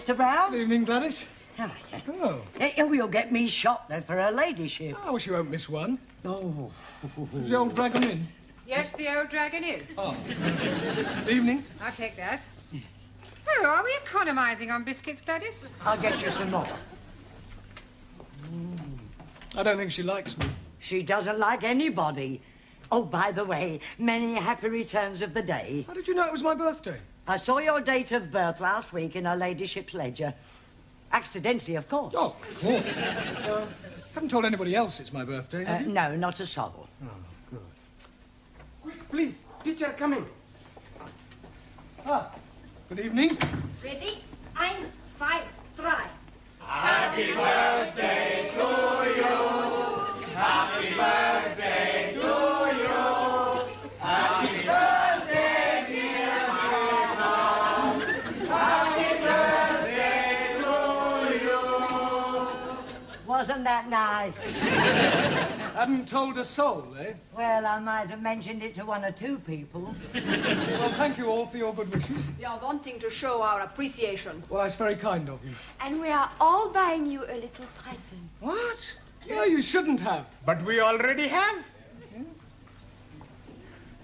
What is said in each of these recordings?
Mr. Brown. Good evening, Gladys. Oh. You'll get me shot there for her ladyship. I wish you won't miss one. Oh. Is the old dragon in? Yes, the old dragon is. Oh. Evening. I'll take that. Oh, are we economising on biscuits, Gladys? I'll get you some more. I don't think she likes me. She doesn't like anybody. Oh, by the way, many happy returns of the day. How did you know it was my birthday? I saw your date of birth last week in her ladyship's ledger. Accidentally, of course. Oh, of course. Haven't told anybody else it's my birthday, have you? No, not a soul. Oh, good. Quick, please. Teacher coming. Ah, good evening. Ready? 1, 2, 3. Happy birthday to you. Happy birthday to you. Happy birthday, dear Mama. Happy birthday to you. Wasn't that nice? Hadn't told a soul, eh? Well, I might have mentioned it to 1 or 2 people. Well, thank you all for your good wishes. We are wanting to show our appreciation. Well, that's very kind of you. And we are all buying you a little present. What? No, you shouldn't have. But we already have.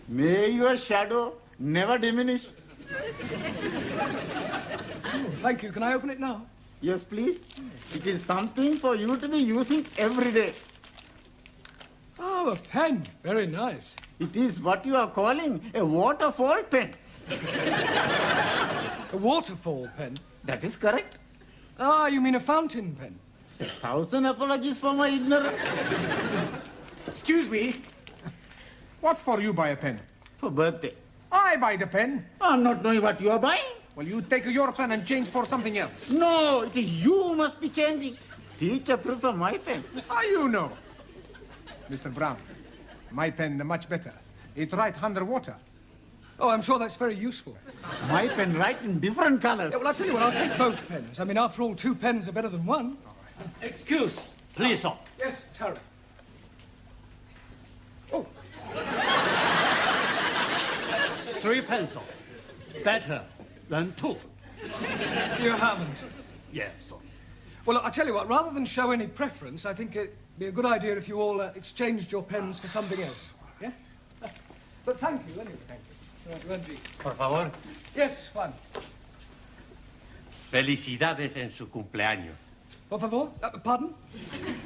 May your shadow never diminish. Thank you. Can I open it now? Yes, please. It is something for you to be using every day. Oh, a pen. Very nice. It is what you are calling a waterfall pen. A waterfall pen? That is correct. Ah, you mean a fountain pen? 1,000 apologies for my ignorance. Excuse me. What for you buy a pen? For birthday. I buy the pen. I'm not knowing what you are buying. Well, you take your pen and change for something else. No, it is you who must be changing. Teacher prefer my pen. How you know? Mr. Brown, my pen much better. It write underwater. Oh, I'm sure that's very useful. My pen write in different colors. Yeah, well, I'll tell you what, I'll take both pens. I mean, after all, 2 pens are better than 1. Excuse, please, sir. Yes, Terry. Oh. 3 pencils. Better than 2. You haven't. Yes, sir. Well, I'll tell you what, rather than show any preference, I think it'd be a good idea if you all exchanged your pens for something else. Yeah? But thank you, anyway. Thank you. Right, Reggie. Por favor. Yes, Juan. Felicidades en su cumpleaños. Por favor? Pardon?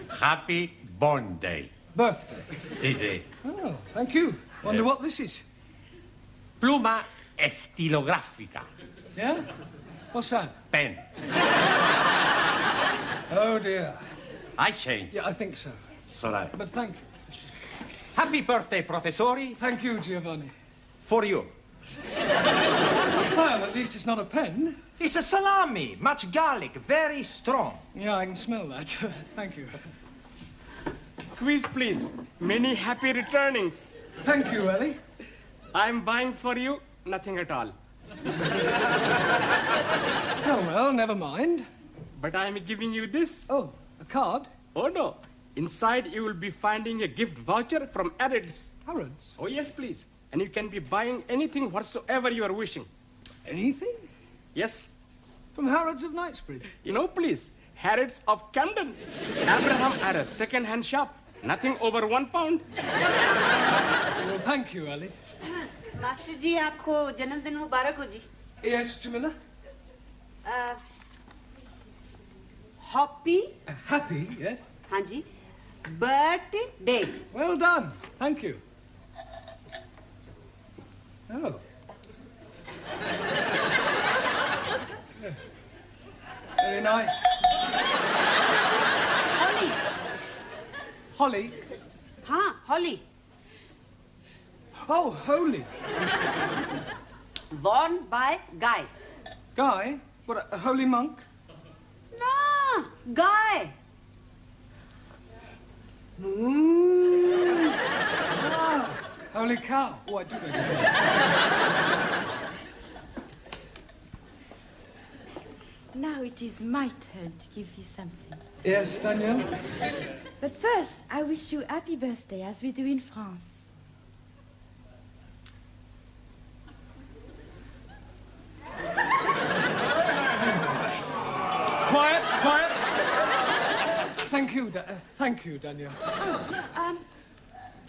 Happy Born Day. Birthday. Sí, sí. Oh, thank you. Wonder what this is. Pluma estilográfica. Yeah? What's that? Pen. Oh, dear. I change. Yeah, I think so. Sorry. But thank you. Happy birthday, professori. Thank you, Giovanni. For you. Well, at least it's not a pen. It's a salami, much garlic, very strong. Yeah, I can smell that. Thank you. Quiz, please. Many happy returnings. Thank you, Ellie. I'm buying for you nothing at all. Oh, well, never mind. But I'm giving you this. Oh, a card? Oh, no. Inside, you will be finding a gift voucher from Harrods. Harrods? Oh, yes, please. And you can be buying anything whatsoever you are wishing. Anything? Yes. From Harrods of Knightsbridge? You know, please, Harrods of Camden. Abraham had a second-hand shop. Nothing over £1. Well, thank you, Ellie. Master ji आपको जन्मदिन मुबारक हो जी. Yes, Jamila? Happy. Happy, yes. हाँ जी. Birthday. Well done. Thank you. Oh. Yeah. Very nice. Holly. Holly? हाँ, Holly. Oh, holy. Worn by Guy. Guy? What, a holy monk? No, Guy. Ah, holy cow. Oh, I do know. Now it is my turn to give you something. Yes, Danielle? But first, I wish you happy birthday, as we do in France. thank you, Danielle.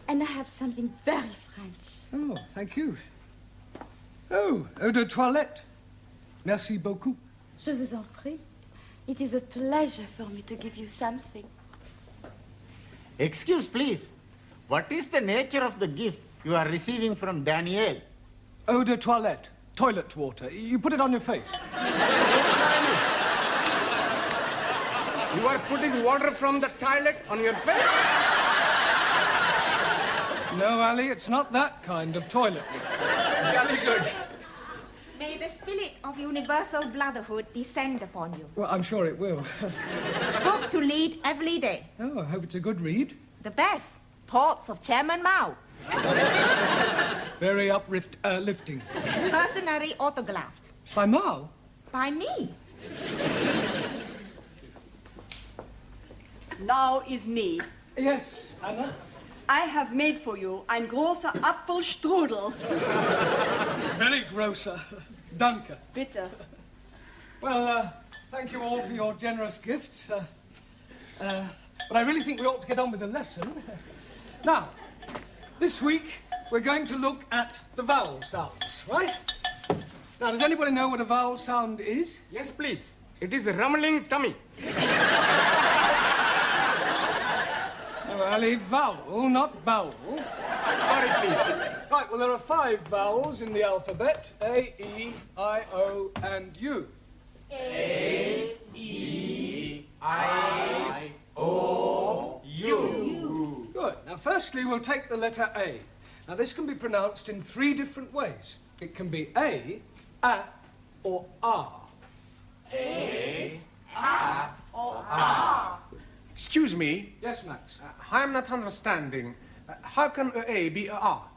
And I have something very French. Oh, thank you. Oh, eau de toilette. Merci beaucoup. Je vous en prie. It is a pleasure for me to give you something. Excuse, please. What is the nature of the gift you are receiving from Danielle? Eau de toilette. Toilet water. You put it on your face. You are putting water from the toilet on your face? No, Ali, it's not that kind of toilet. Jolly good. May the spirit of universal brotherhood descend upon you. Well, I'm sure it will. Book to read every day. Oh, I hope it's a good read. The best. Thoughts of Chairman Mao. Very uplifting. Personally autographed. By Mao? By me. Now is me. Yes, Anna? I have made for you ein großer Apfelstrudel. It's very grosser. Danke. Bitte. Well, thank you all for your generous gifts. But I really think we ought to get on with the lesson. Now, this week we're going to look at the vowel sounds, right? Now, does anybody know what a vowel sound is? Yes, please. It is a rumbling tummy. Oh, Ali, vowel, not bowel. Sorry, please. Right, well, there are 5 vowels in the alphabet. A, E, I, O, and U. A, E, I, O, U. Good. Now, firstly, we'll take the letter A. Now, this can be pronounced in 3 different ways. It can be A, or R. A, or R. Excuse me. Yes, Max? I'm not understanding. How can A be a R?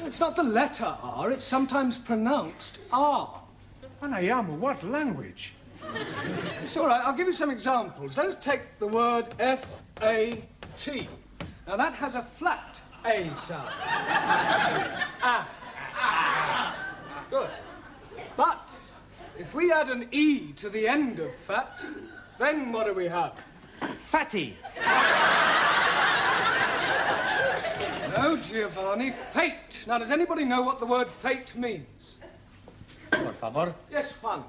It's not the letter R, it's sometimes pronounced R. Anayamu, what language? It's all right, I'll give you some examples. Let us take the word F-A-T. Now, that has a flat A sound. Good. But if we add an E to the end of fat, then what do we have? Fatty. No, Giovanni, fate. Now, does anybody know what the word fate means? Por favor. Yes, Juan.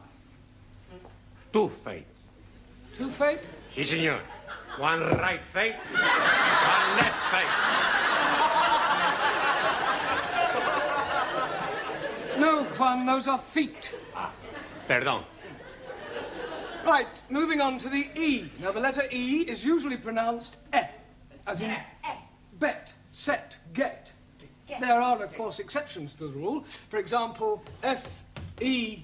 Two fate. 2 fate? Si, senor. One right fate, one left fate. No, Juan, those are feet. Perdón. Right, moving on to the E. Now, the letter E is usually pronounced E, as in bet, set, get. There are, of course, exceptions to the rule. For example, F-E-T-E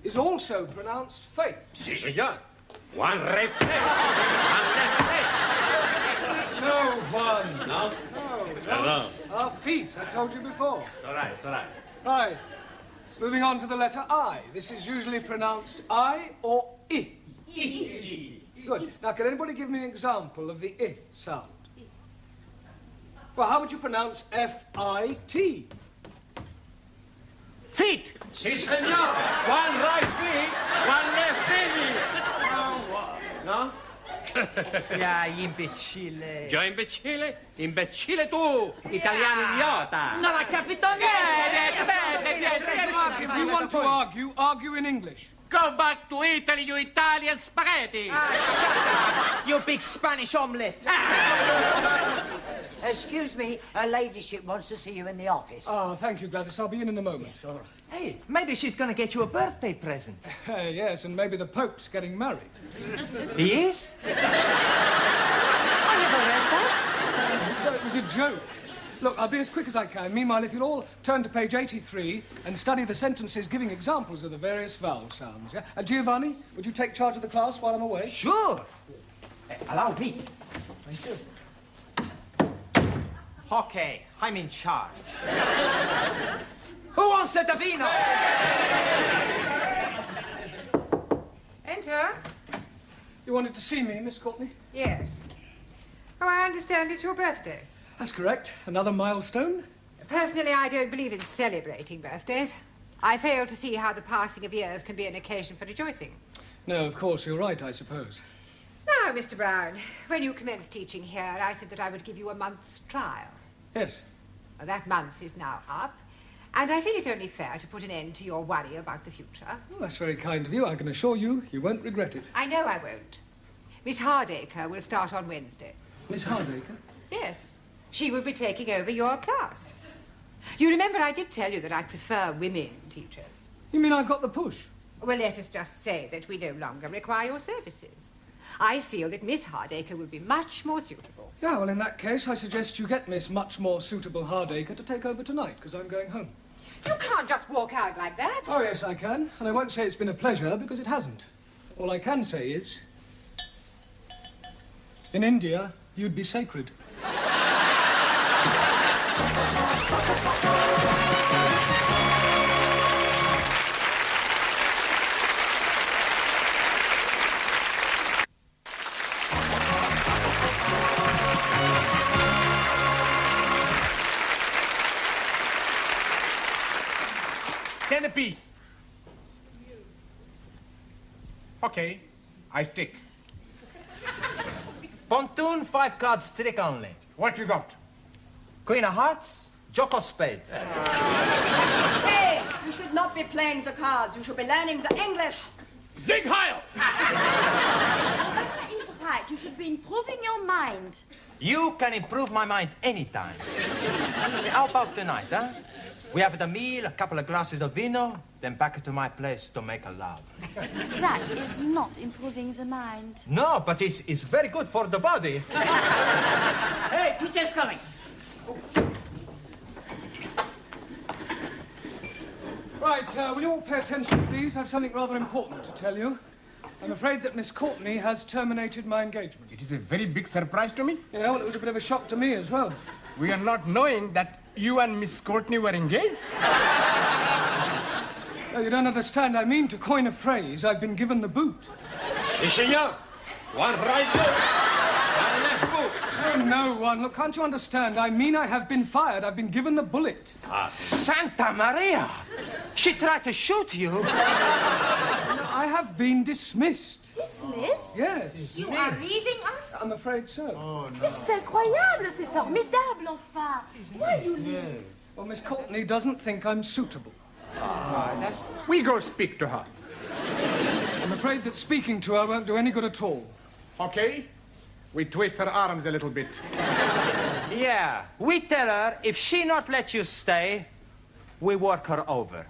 is also pronounced fate. Si, senor. One right fate, one left fate. No, Juan. No? No. Perdón. Our feet, I told you before. It's all right, it's all right. Right. Moving on to the letter I. This is usually pronounced I or I. Good. Now, can anybody give me an example of the I sound? Well, how would you pronounce F-I-T? Feet. Si, senor. One right feet, one left feet. No? Ya, imbecille. Yo imbecille? Imbecille tu, italiano idiota. Non ha capito niente. If you want to argue, argue in English. Go back to Italy, you Italian spaghetti. Shut up. You big Spanish omelette. Excuse me, her ladyship wants to see you in the office. Ah, thank you, Gladys. I'll be in a moment. Yes, all right. Hey, maybe she's going to get you a birthday present. Yes, and maybe the Pope's getting married. He is? I never read that. No, it was a joke. Look, I'll be as quick as I can. Meanwhile, if you'll all turn to page 83 and study the sentences giving examples of the various vowel sounds, yeah? Giovanni, would you take charge of the class while I'm away? Sure. Allow me. Thank you. Okay, I'm in charge. Who wants a vino? Enter. You wanted to see me, Miss Courtney? Yes. Oh, I understand it's your birthday. That's correct. Another milestone? Personally, I don't believe in celebrating birthdays. I fail to see how the passing of years can be an occasion for rejoicing. No, of course, you're right, I suppose. Now, Mr. Brown, when you commenced teaching here, I said that I would give you a month's trial. Yes. Well, that month is now up, and I feel it only fair to put an end to your worry about the future. Well, that's very kind of you. I can assure you, you won't regret it. I know I won't. Miss Hardacre will start on Wednesday. Miss Hardacre? Yes. She will be taking over your class. You remember I did tell you that I prefer women teachers. You mean I've got the push? Well, let us just say that we no longer require your services. I feel that Miss Hardacre will be much more suitable. Yeah, well, in that case, I suggest you get Miss Much More Suitable Hardacre to take over tonight, because I'm going home. You can't just walk out like that. Oh, yes, I can. And I won't say it's been a pleasure, because it hasn't. All I can say is, in India, you'd be sacred. Centipede. Okay, I stick. Pontoon, 5 cards trick only. What you got? Queen of hearts, Jock of spades. Hey, you should not be playing the cards. You should be learning the English. Zig Heil! That is right. You should be improving your mind. You can improve my mind anytime. How about tonight, huh? We have the meal, a couple of glasses of vino, then back to my place to make a love. That is not improving the mind. No, but it's very good for the body. Hey, teacher's coming. Right, will you all pay attention, please? I have something rather important to tell you. I'm afraid that Miss Courtney has terminated my engagement. It is a very big surprise to me. Yeah, well, it was a bit of a shock to me as well. We are not knowing that you and Miss Courtney were engaged. No, you don't understand. I mean, to coin a phrase, I've been given the boot. Si, senor. One right boot. One left boot. Oh, no, one. Look, can't you understand? I mean, I have been fired. I've been given the bullet. Santa Maria! She tried to shoot you. I have been dismissed. Dismissed? Yes. You are leaving us? I'm afraid so. Oh, no. Mais c'est incroyable, c'est formidable, enfin. Why you leave? Well, Miss Courtney doesn't think I'm suitable. We go speak to her. I'm afraid that speaking to her won't do any good at all. Okay? We twist her arms a little bit. Yeah, we tell her if she not let you stay, we work her over.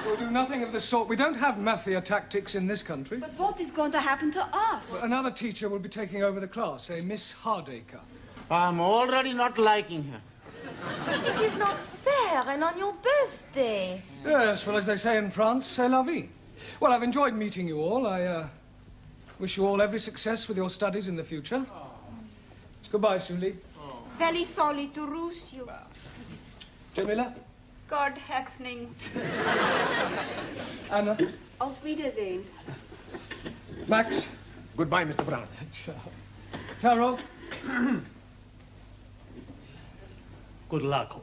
We'll do nothing of the sort. We don't have mafia tactics in this country. But what is going to happen to us? Another teacher will be taking over the class, a Miss Hardacre. I'm already not liking her. It is not fair, and on your birthday. Yes, well, as they say in France, c'est la vie. Well, I've enjoyed meeting you all. I wish you all every success with your studies in the future. Goodbye, Sully. Very sorry to lose you. Jamila? God Hefning. Anna? Auf Wiedersehen. Max? Goodbye, Mr. Brown. Taro? Good luck.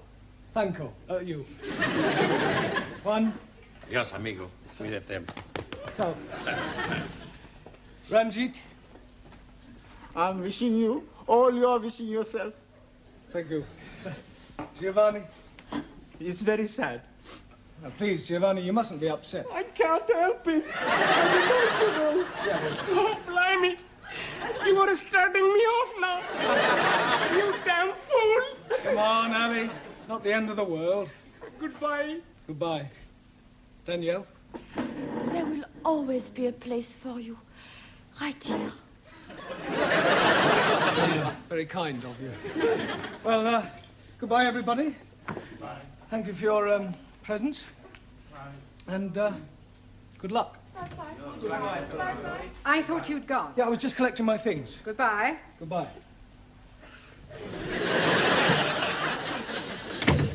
Thanko. You. Juan? Adiós, amigo. Cuídate. Ciao. Ranjit? I'm wishing you all you're wishing yourself. Thank you. Giovanni? It's very sad. Now, please, Giovanni, you mustn't be upset. I can't help it. I'm emotional. Oh, blimey. You are starting me off now. You damn fool. Come on, Ali. It's not the end of the world. Goodbye. Goodbye. Danielle? There will always be a place for you. Right here. Very kind of you. Well, goodbye, everybody. Bye. Thank you for your presence. Bye. And good luck. I thought you'd gone. Yeah, I was just collecting my things. Goodbye. Goodbye.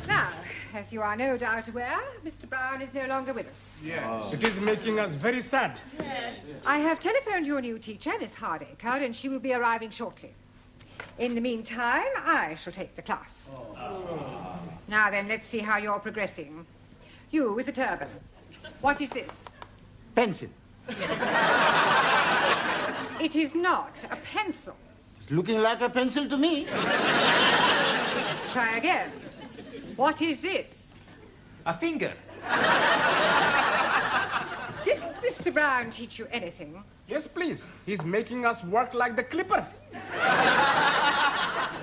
Now, as you are no doubt aware, Mr. Brown is no longer with us. Yes. It is making us very sad. Yes. I have telephoned your new teacher, Miss Hardacre, and she will be arriving shortly. In the meantime, I shall take the class. Now then, let's see how you're progressing. You with the turban. What is this? Pencil. It is not a pencil. It's looking like a pencil to me. Let's try again. What is this? A finger. Didn't Mr. Brown teach you anything? Yes, please. He's making us work like the clippers.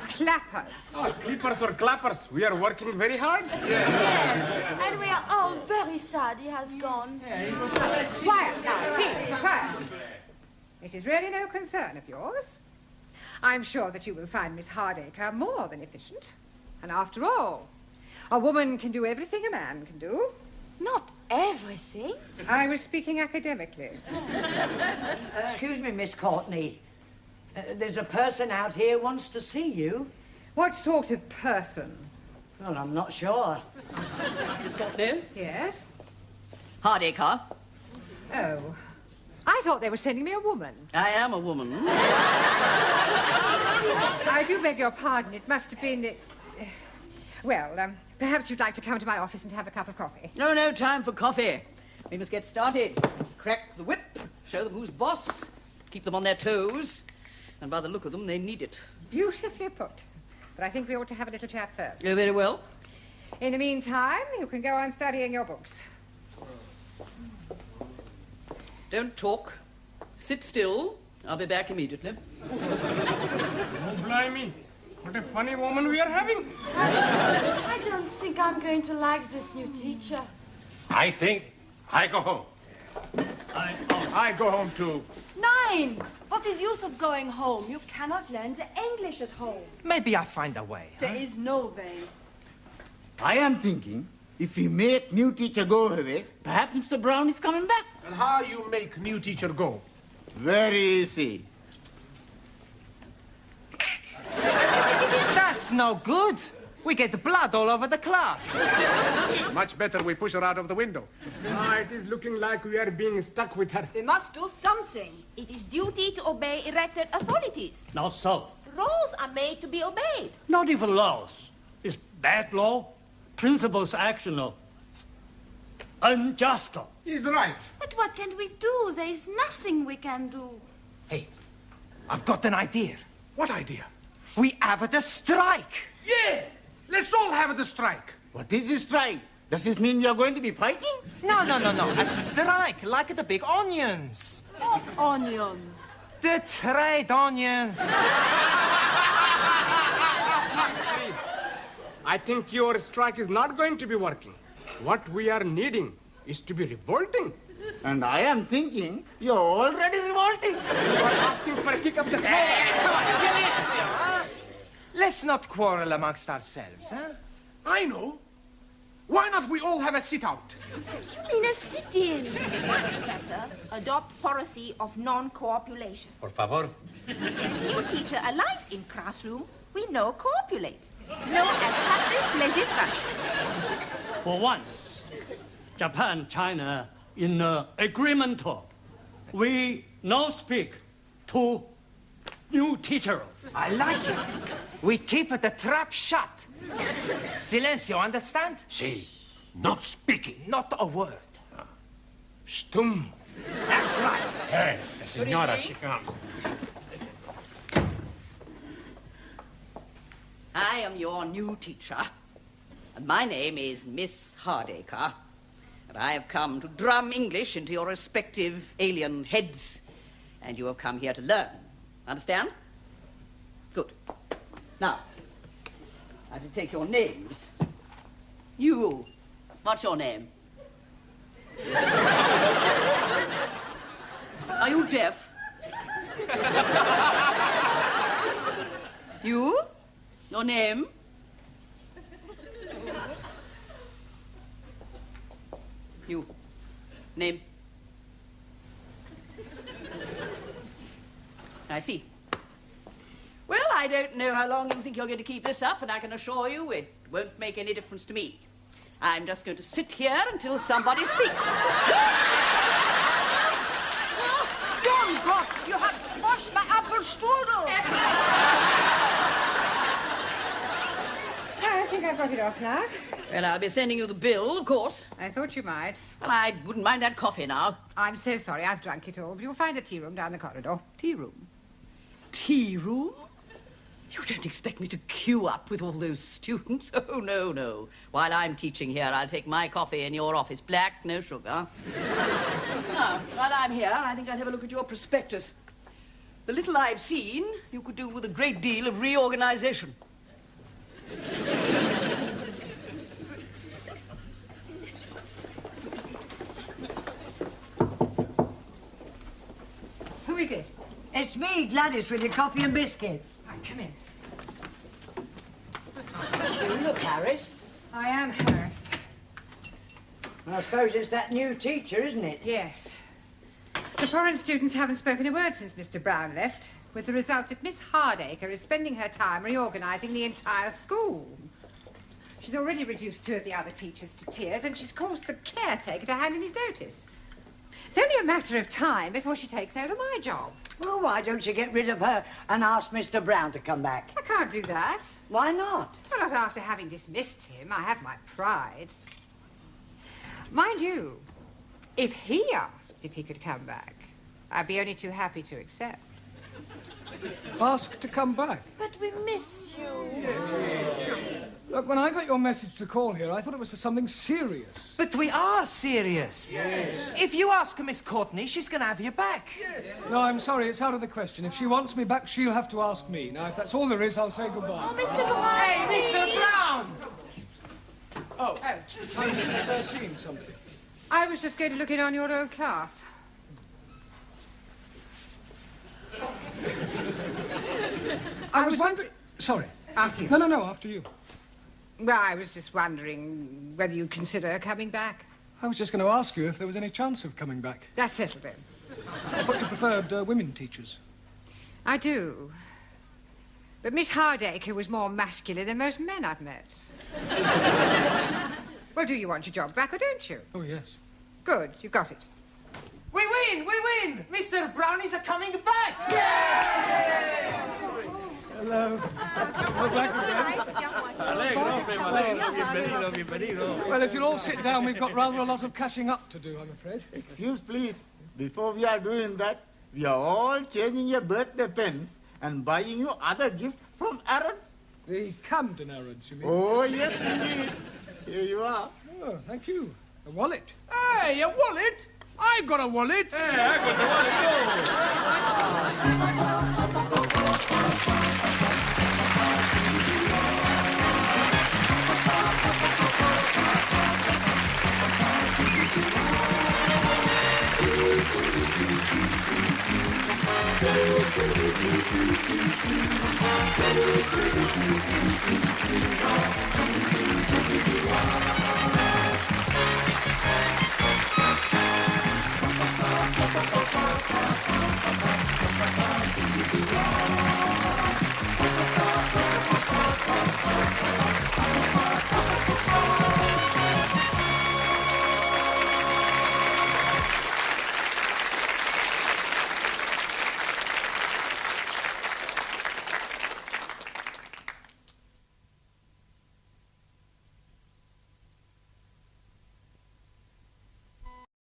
Clappers. Oh, clippers or clappers. We are working very hard. And we are all very sad he has gone. Quiet now, please, quiet. It is really no concern of yours. I'm sure that you will find Miss Hardacre more than efficient. And after all, a woman can do everything a man can do. Not everything. I was speaking academically. Excuse me, Miss Courtney. There's a person out here who wants to see you. What sort of person? Well, I'm not sure. Miss Courtney? Yes? Hardacre. Oh. I thought they were sending me a woman. I am a woman. I do beg your pardon. It must have been... Well, perhaps you'd like to come to my office and have a cup of coffee. No time for coffee. We must get started. Crack the whip, show them who's boss, keep them on their toes, and by the look of them, they need it. Beautifully put. But I think we ought to have a little chat first. Oh, very well. In the meantime, you can go on studying your books. Don't talk. Sit still. I'll be back immediately. Oh, blimey. What a funny woman we are having. I don't think I'm going to like this new teacher. I think I go home. I go home too. Nein! What is use of going home? You cannot learn the English at home. Maybe I find a way. There is no way. I am thinking, if we make new teacher go away, perhaps Mr. Brown is coming back. And how you make new teacher go? Very easy. That's no good. We get blood all over the class. Much better we push her out of the window. It is looking like we are being stuck with her. We must do something. It is duty to obey elected authorities. Not so. Rules are made to be obeyed. Not even laws. It's bad law. Principles actional. Unjust. He's right. But what can we do? There is nothing we can do. Hey, I've got an idea. What idea? We have the strike. Yeah! Let's all have the strike. What is this strike? Does this mean you're going to be fighting? No. A strike, like the big onions. What onions? The trade onions. Please. I think your strike is not going to be working. What we are needing is to be revolting. And I am thinking you're already revolting. You are asking for a kick up the floor. Come on, Silencio, huh? Let's not quarrel amongst ourselves, huh? I know. Why not we all have a sit-out? You mean a sit-in? Much better. Adopt policy of non-copulation. Por favor. New teacher arrives in classroom, we no copulate. Known as passive resistance. For once, Japan, China, in agreement, we no speak to new teacher. I like it. We keep the trap shut. Silencio, understand? Si. Not speaking. Not a word. Stum. That's right. Hey, the senora, she comes. I am your new teacher, and my name is Miss Hardacre, and I have come to drum English into your respective alien heads, and you have come here to learn. Understand? Good. Now, I have to take your names. You, what's your name? Are you deaf? You? Your name? You. Name? I see. Well, I don't know how long you think you're going to keep this up, and I can assure you it won't make any difference to me. I'm just going to sit here until somebody speaks. Don Gott, you have squashed my apple strudel. I think I've got it off now. Well, I'll be sending you the bill, of course. I thought you might. Well, I wouldn't mind that coffee now. I'm so sorry I've drunk it all, but you'll find the tea room down the corridor. Tea room? Tea room? You don't expect me to queue up with all those students? Oh, no, no. While I'm teaching here, I'll take my coffee in your office. Black, no sugar. Now, while I'm here, I think I'll have a look at your prospectus. The little I've seen, you could do with a great deal of reorganization. Who is it? It's me, Gladys, with your coffee and biscuits. Right, come in. You look harassed. I am harassed. I suppose it's that new teacher, isn't it? Yes. The foreign students haven't spoken a word since Mr. Brown left, with the result that Miss Hardacre is spending her time reorganising the entire school. She's already reduced 2 of the other teachers to tears, and she's caused the caretaker to hand in his notice. It's only a matter of time before she takes over my job. Well, why don't you get rid of her and ask Mr. Brown to come back? I can't do that. Why not? Well, not after having dismissed him. I have my pride. Mind you, if he asked if he could come back, I'd be only too happy to accept. Ask to come back. But we miss you. Look, when I got your message to call here, I thought it was for something serious. But we are serious. Yes. If you ask Miss Courtney, she's going to have you back. Yes. No, I'm sorry, it's out of the question. If she wants me back, she'll have to ask me. Now, if that's all there is, I'll say goodbye. Oh, Mr. Brown. Hey, Mr. Brown! Oh, I was just seeing something. I was just going to look in on your old class. I was wondering... Sorry. After you. No, after you. Well, I was just wondering whether you'd consider coming back. I was just going to ask you if there was any chance of coming back. That's settled then. I thought you preferred women teachers. I do. But Miss Hardacre was more masculine than most men I've met. Well, do you want your job back or don't you? Oh, yes. Good, you've got it. We win! We win! Mr. Brownies are coming back! Hello. We're back again. Well, if you'll all sit down, we've got rather a lot of catching up to do, I'm afraid. Excuse, please. Before we are doing that, we are all changing your birthday pens and buying you other gifts from Arabs. The Camden Arabs, you mean? Oh, yes, indeed. Here you are. Oh, thank you. A wallet. Hey, a wallet? I've got a wallet. Hey, I got the wallet too. Thank you.